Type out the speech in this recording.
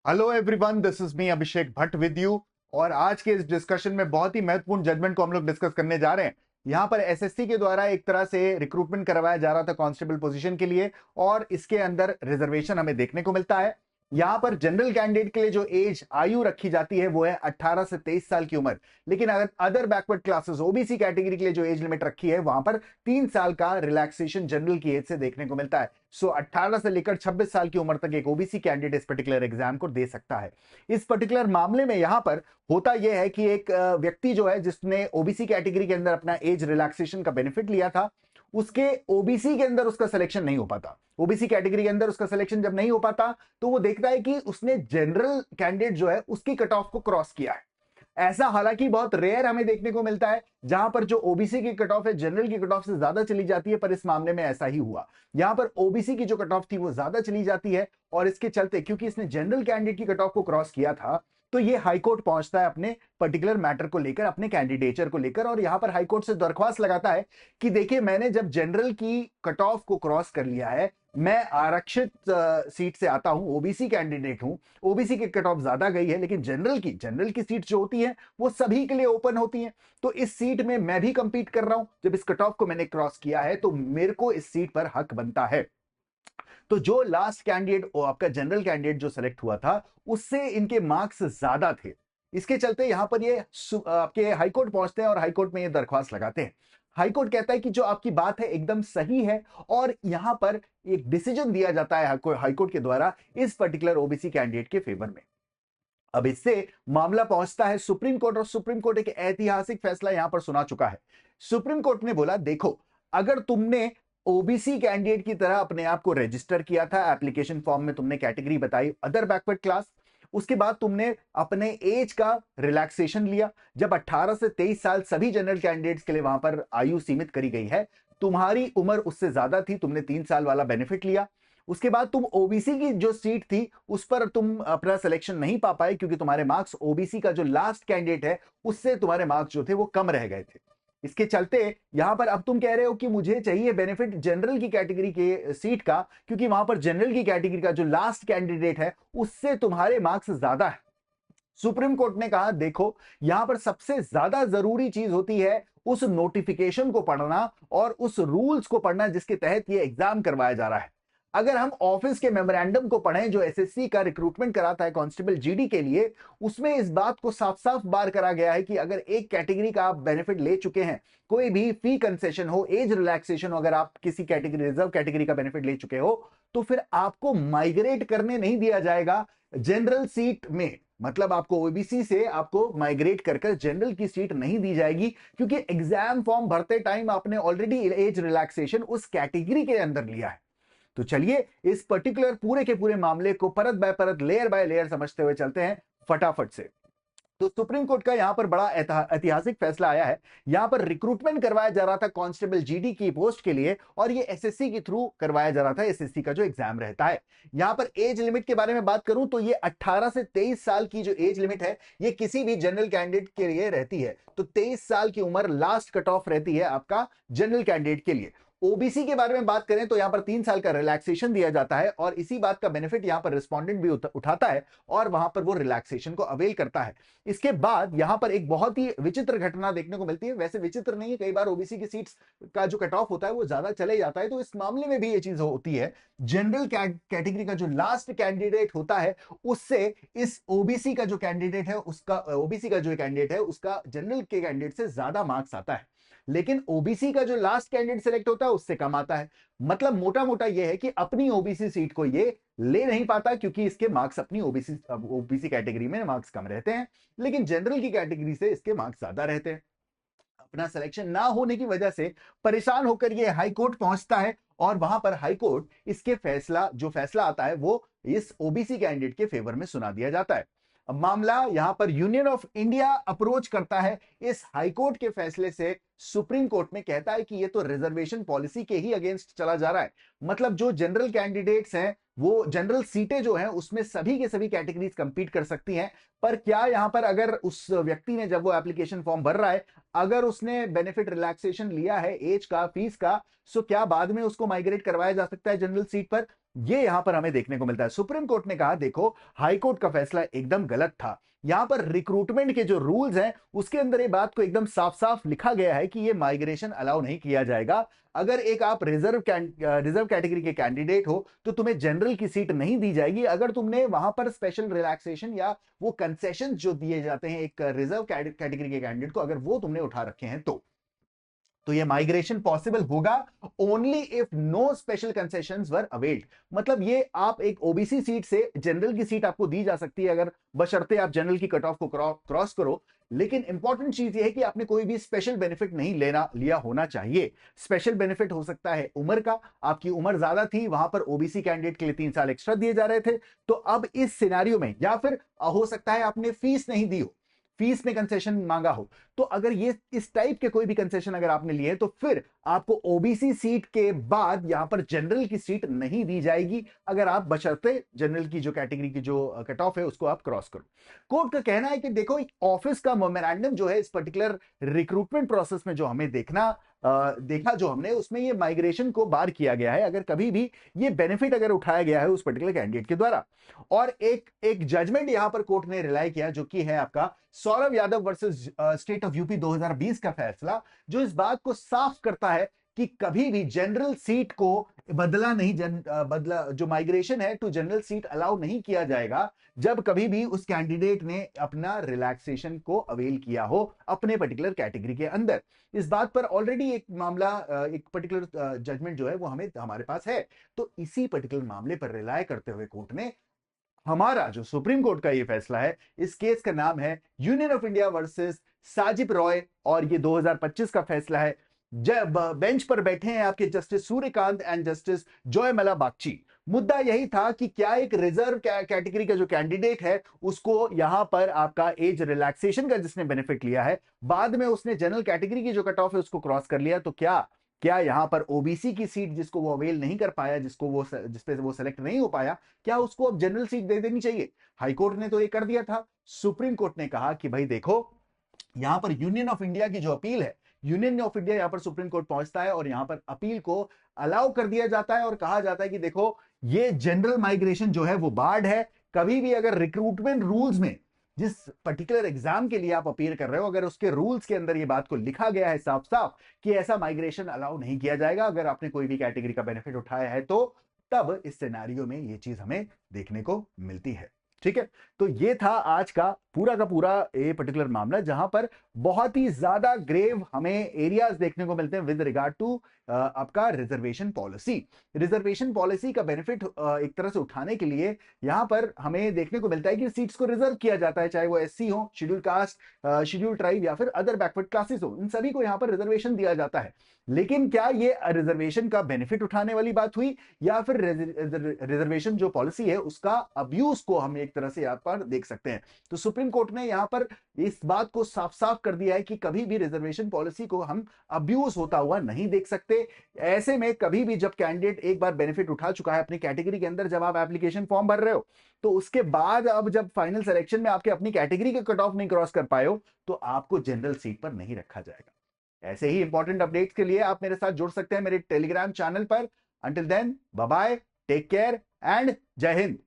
Hello everyone, this is me Abhishek Bhatt with you. और आज के इस डिस्कशन में बहुत ही महत्वपूर्ण जजमेंट को हम लोग डिस्कस करने जा रहे हैं। यहाँ पर एसएससी के द्वारा एक तरह से रिक्रूटमेंट करवाया जा रहा था कांस्टेबल पोजीशन के लिए, और इसके अंदर रिजर्वेशन हमें देखने को मिलता है। यहाँ पर जनरल कैंडिडेट के लिए जो एज आयु रखी जाती है वो है 18 से 23 साल की उम्र, लेकिन अगर other backward classes OBC category के लिए जो एज लिमिट रखी है वहां पर 3 साल का रिलैक्सेशन जनरल की एज से देखने को मिलता है। सो 18 से लेकर 26 साल की उम्र तक एक ओबीसी कैंडिडेट इस पर्टिकुलर एग्जाम को दे सकता है। इस पर्टिकुलर मामले में यहां पर होता यह है कि एक व्यक्ति जो है जिसने ओबीसी कैटेगरी के अंदर अपना एज रिलैक्सेशन का बेनिफिट लिया था, उसके ओबीसी के अंदर उसका सिलेक्शन नहीं हो पाता। ओबीसी कैटेगरी के अंदर उसका सिलेक्शन जब नहीं हो पाता तो वो देखता है कि उसने जनरल कैंडिडेट जो है उसकी कट ऑफ को क्रॉस किया है। ऐसा हालांकि बहुत रेयर हमें देखने को मिलता है जहां पर जो ओबीसी की कट ऑफ है जनरल की कट ऑफ से ज्यादा चली जाती है, पर इस मामले में ऐसा ही हुआ। यहां पर ओबीसी की जो कट ऑफ थी वो ज्यादा चली जाती है, और इसके चलते क्योंकि इसने जनरल कैंडिडेट की कट ऑफ को क्रॉस किया था तो ये हाईकोर्ट पहुंचता है अपने पर्टिकुलर मैटर को लेकर, अपने कैंडिडेचर को लेकर, और यहां पर हाईकोर्ट से दरख्वास्त लगाता है कि देखिए मैंने जब जनरल की कट ऑफ को क्रॉस कर लिया है, मैं आरक्षित सीट से आता हूं, ओबीसी कैंडिडेट हूं, ओबीसी की कट ऑफ ज्यादा गई है, लेकिन जनरल की सीट जो होती है वो सभी के लिए ओपन होती है, तो इस सीट में मैं भी कंपीट कर रहा हूं। जब इस कट ऑफ को मैंने क्रॉस किया है तो मेरे को इस सीट पर हक बनता है। तो जो लास्ट कैंडिडेट आपका जनरल कैंडिडेट जो सेलेक्ट हुआ था उससे इनके मार्क्स ज्यादा थे। इसके चलते यहां पर ये आपके हाईकोर्ट पहुंचते हैं और हाईकोर्ट में ये दरख्वास्त लगाते हैं। हाईकोर्ट कहता है कि जो आपकी बात है एकदम सही है, और यहां पर एक डिसीजन दिया जाता है हाईकोर्ट के द्वारा इस पर्टिकुलर ओबीसी कैंडिडेट के फेवर में। अब इससे मामला पहुंचता है सुप्रीम कोर्ट, और सुप्रीम कोर्ट एक ऐतिहासिक फैसला यहां पर सुना चुका है। सुप्रीम कोर्ट ने बोला देखो, अगर तुमने ओबीसी कैंडिडेट की तरह अपने आप को रजिस्टर किया था, एप्लीकेशन फॉर्म में तुमने कैटेगरी बताई अदर बैकवर्ड क्लास, उसके बाद तुमने अपने एज का रिलैक्सेशन लिया, जब 18 से 23 साल सभी जनरल कैंडिडेट्स के लिए वहां पर आयु सीमित करी गई है, तुम्हारी उम्र उससे ज्यादा थी, तुमने 3 साल वाला बेनिफिट लिया। उसके बाद तुम ओबीसी की जो सीट थी उस पर तुम अपना सिलेक्शन नहीं पा पाए क्योंकि तुम्हारे मार्क्स ओबीसी का जो लास्ट कैंडिडेट है उससे तुम्हारे मार्क्स जो थे वो कम रह गए थे। इसके चलते यहां पर अब तुम कह रहे हो कि मुझे चाहिए बेनिफिट जनरल की कैटेगरी के सीट का, क्योंकि वहां पर जनरल की कैटेगरी का जो लास्ट कैंडिडेट है उससे तुम्हारे मार्क्स ज्यादा है। सुप्रीम कोर्ट ने कहा देखो, यहां पर सबसे ज्यादा जरूरी चीज होती है उस नोटिफिकेशन को पढ़ना और उस रूल्स को पढ़ना जिसके तहत ये एग्जाम करवाया जा रहा है। अगर हम ऑफिस के मेमोरेंडम को पढ़ें जो एसएससी का रिक्रूटमेंट कराता है कांस्टेबल जीडी के लिए, उसमें इस बात को साफ साफ बार करा गया है कि अगर एक कैटेगरी का आप बेनिफिट ले चुके हैं, कोई भी फी कंसेशन हो, एज रिलैक्सेशन हो, अगर आप किसी कैटेगरी रिजर्व कैटेगरी का बेनिफिट ले चुके हो तो फिर आपको माइग्रेट करने नहीं दिया जाएगा जनरल सीट में। मतलब आपको ओबीसी से आपको माइग्रेट कर जनरल की सीट नहीं दी जाएगी, क्योंकि एग्जाम फॉर्म भरते टाइम आपने ऑलरेडी एज रिलैक्सेशन उस कैटेगरी के अंदर लिया है। तो चलिए इस पर्टिकुलर पूरे के पूरे मामले को परत बाय परत, लेयर बाय लेयर समझते हुए चलते हैं फटाफट से। तो सुप्रीम कोर्ट का यहां पर बड़ा ऐतिहासिक फैसला आया है। यहां पर रिक्रूटमेंट करवाया जा रहा था कांस्टेबल जीडी की पोस्ट के लिए, और ये एसएससी के थ्रू करवाया जा रहा था, एसएससी का जो एग्जाम रहता है। यहां पर एज लिमिट के बारे में बात करूं तो ये 18 से 23 साल की जो एज लिमिट है ये किसी भी जनरल कैंडिडेट के लिए रहती है। तो 23 साल की उम्र लास्ट कट ऑफ रहती है आपका जनरल कैंडिडेट के लिए। ओबीसी के बारे में बात करें तो यहां पर 3 साल का रिलैक्सेशन दिया जाता है, और इसी बात का बेनिफिट यहां पर रिस्पोंडेंट भी उठाता है और वहां पर वो रिलैक्सेशन को अवेल करता है। इसके बाद यहां पर एक बहुत ही विचित्र घटना देखने को मिलती है। वैसे विचित्र नहीं है, कई बार ओबीसी की सीट्स का जो कट ऑफ होता है वो ज्यादा चले जाता है, तो इस मामले में भी ये चीज होती है। जनरल कैटेगरी का जो लास्ट कैंडिडेट होता है उससे इस ओबीसी का जो कैंडिडेट है उसका, ओबीसी का जो कैंडिडेट है उसका जनरल के कैंडिडेट से ज्यादा मार्क्स आता है, लेकिन ओबीसी का जो लास्ट कैंडिडेट सेलेक्ट होता है उससे कम आता है। मतलब मोटा मोटा यह है कि अपनी ओबीसी सीट को ये ले नहीं पाता क्योंकि इसके मार्क्स अपनी ओबीसी कैटेगरी में मार्क्स कम रहते हैं, लेकिन जनरल की कैटेगरी से इसके मार्क्स ज्यादा रहते हैं। अपना सिलेक्शन ना होने की वजह से परेशान होकर ये हाई कोर्ट पहुंचता है, और वहां पर हाई कोर्ट इसके जो फैसला आता है वो इस ओबीसी कैंडिडेट के फेवर में सुना दिया जाता है। अब मामला यहां पर यूनियन ऑफ इंडिया अप्रोच करता है इस हाईकोर्ट के फैसले से सुप्रीम कोर्ट में, कहता है कि ये तो रिजर्वेशन पॉलिसी के ही अगेंस्ट चला जा रहा है। मतलब जो जनरल कैंडिडेट्स हैं, वो जनरल सीटें जो हैं उसमें सभी के सभी कैटेगरीज कंपीट कर सकती हैं, पर क्या यहां पर अगर उस व्यक्ति ने जब वो एप्लीकेशन फॉर्म भर रहा है अगर उसने बेनिफिट रिलैक्सेशन लिया है एज का, फीस का, सो क्या बाद में उसको माइग्रेट करवाया जा सकता है जनरल सीट पर? ये यहां पर हमें देखने को मिलता है। सुप्रीम कोर्ट ने कहा देखो हाई कोर्ट का फैसला एकदम गलत था। यहां पर रिक्रूटमेंट के जो रूल्स हैं उसके अंदर ये बात को एकदम साफ साफ लिखा गया है कि ये माइग्रेशन अलाउ नहीं किया जाएगा। अगर एक आप रिजर्व कैटेगरी के कैंडिडेट हो तो तुम्हें जनरल की सीट नहीं दी जाएगी अगर तुमने वहां पर स्पेशल रिलैक्सेशन या वो कंसेशन जो दिए जाते हैं एक रिजर्व कैटेगरी के कैंडिडेट को, अगर वो तुमने उठा रखे हैं तो ये माइग्रेशन पॉसिबल होगा only if no special concessions were availed. मतलब ये आप एक ओबीसी सीट से जनरल की सीट आपको दी जा सकती है अगर बशर्ते आप जनरल की कट ऑफ को क्रॉस करो। लेकिन इंपॉर्टेंट चीज ये है कि आपने कोई भी स्पेशल बेनिफिट नहीं लिया होना चाहिए। स्पेशल बेनिफिट हो सकता है उम्र का, आपकी उम्र ज्यादा थी, वहां पर ओबीसी कैंडिडेट के लिए 3 साल एक्स्ट्रा दिए जा रहे थे, तो अब इस सिनेरियो में, या फिर हो सकता है आपने फीस नहीं दी हो, फीस में कंसेशन मांगा हो, तो अगर ये इस टाइप के कोई भी कंसेशन अगर आपने लिए तो फिर आपको ओबीसी सीट के बाद यहां पर जनरल की सीट नहीं दी जाएगी अगर आप बशर्ते जनरल की जो कैटेगरी की जो कट ऑफ है उसको आप क्रॉस करो। कोर्ट का कहना है कि देखो ऑफिस का मेमोरेंडम जो है इस पर्टिकुलर रिक्रूटमेंट प्रोसेस में जो हमें देखा जो हमने, उसमें ये माइग्रेशन को बार किया गया है अगर कभी भी ये बेनिफिट अगर उठाया गया है उस पर्टिकुलर कैंडिडेट के द्वारा। और एक जजमेंट यहां पर कोर्ट ने रिलाई किया जो कि है आपका Saurabh Yadav versus state of UP 2020 का फैसला, जो इस बात को साफ करता है कि कभी भी जनरल सीट को बदला जो माइग्रेशन है टू जनरल सीट अलाउ नहीं किया जाएगा जब कभी भी उस कैंडिडेट ने अपना रिलैक्सेशन को अवेल किया हो अपने पर्टिकुलर कैटेगरी के अंदर। इस बात पर ऑलरेडी एक मामला, एक पर्टिकुलर जजमेंट जो है वो हमारे पास है। तो इसी पर्टिकुलर मामले पर रिलाय करते हुए कोर्ट ने हमारा जो सुप्रीम कोर्ट का ये फैसला है, इस केस का नाम है union of India versus Sajib Roy, और ये 2025 का फैसला है। जब बेंच पर बैठे हैं आपके justice Suryakant and justice Joymalya Bagchi. मुद्दा यही था कि क्या एक रिजर्व कैटेगरी का जो कैंडिडेट है उसको यहां पर आपका एज रिलैक्सेशन का जिसने बेनिफिट लिया है, बाद में उसने जनरल कैटेगरी की जो कट ऑफ है उसको क्रॉस कर लिया, तो क्या क्या यहां पर ओबीसी की सीट जिसको वो अवेल नहीं कर पाया, जिसपे वो सेलेक्ट नहीं हो पाया, क्या उसको अब जनरल सीट दे देनी चाहिए? हाईकोर्ट ने तो ये कर दिया था। सुप्रीम कोर्ट ने कहा कि भाई देखो यहां पर यूनियन ऑफ इंडिया की जो अपील है, यूनियन ऑफ इंडिया यहां पर सुप्रीम कोर्ट पहुंचता है और यहां पर अपील को अलाउ कर दिया जाता है और कहा जाता है कि देखो ये जनरल माइग्रेशन जो है वो बार्ड है। कभी भी अगर रिक्रूटमेंट रूल्स में जिस पर्टिकुलर एग्जाम के लिए आप अपीयर कर रहे हो, अगर उसके रूल्स के अंदर ये बात को लिखा गया है साफ साफ कि ऐसा माइग्रेशन अलाउ नहीं किया जाएगा अगर आपने कोई भी कैटेगरी का बेनिफिट उठाया है, तो तब इस सिनेरियो में ये चीज हमें देखने को मिलती है। ठीक है, तो ये था आज का पूरा ये पर्टिकुलर मामला जहां पर बहुत ही ज्यादा ग्रेव हमें एरियाज देखने को मिलते हैं विद रिगार्ड टू आपका रिजर्वेशन पॉलिसी। रिजर्वेशन पॉलिसी का बेनिफिट एक तरह से उठाने के लिए यहां पर हमें देखने को मिलता है कि सीट्स को रिजर्व किया जाता है, चाहे वो एससी हो, शेड्यूल कास्ट, शेड्यूल ट्राइब या फिर अदर बैकवर्ड क्लासेस हो, इन सभी को यहां पर रिजर्वेशन दिया जाता है। लेकिन क्या ये रिजर्वेशन का बेनिफिट उठाने वाली बात हुई, या फिर रिजर्वेशन जो पॉलिसी है उसका अब्यूज को हम एक तरह से यहां पर देख सकते हैं? तो सुप्रीम कोर्ट ने यहां पर इस बात को साफ साफ कर दिया है कि कभी भी रिजर्वेशन पॉलिसी को हम अब्यूज होता हुआ नहीं देख सकते। ऐसे में कभी भी जब कैंडिडेट एक बार बेनिफिट उठा चुका है अपनी कैटेगरी के अंदर, जब आप एप्लीकेशन फॉर्म भर रहे हो, तो उसके बाद अब जब फाइनल सिलेक्शन में आपके अपनी कैटेगरी के कट ऑफ नहीं क्रॉस कर पाए हो, तो आपको जनरल सीट पर नहीं रखा जाएगा। ऐसे ही इंपॉर्टेंट अपडेट्स के लिए आप मेरे साथ जुड़ सकते हैं मेरे टेलीग्राम चैनल पर। Until then, bye bye, take care and जय हिंद।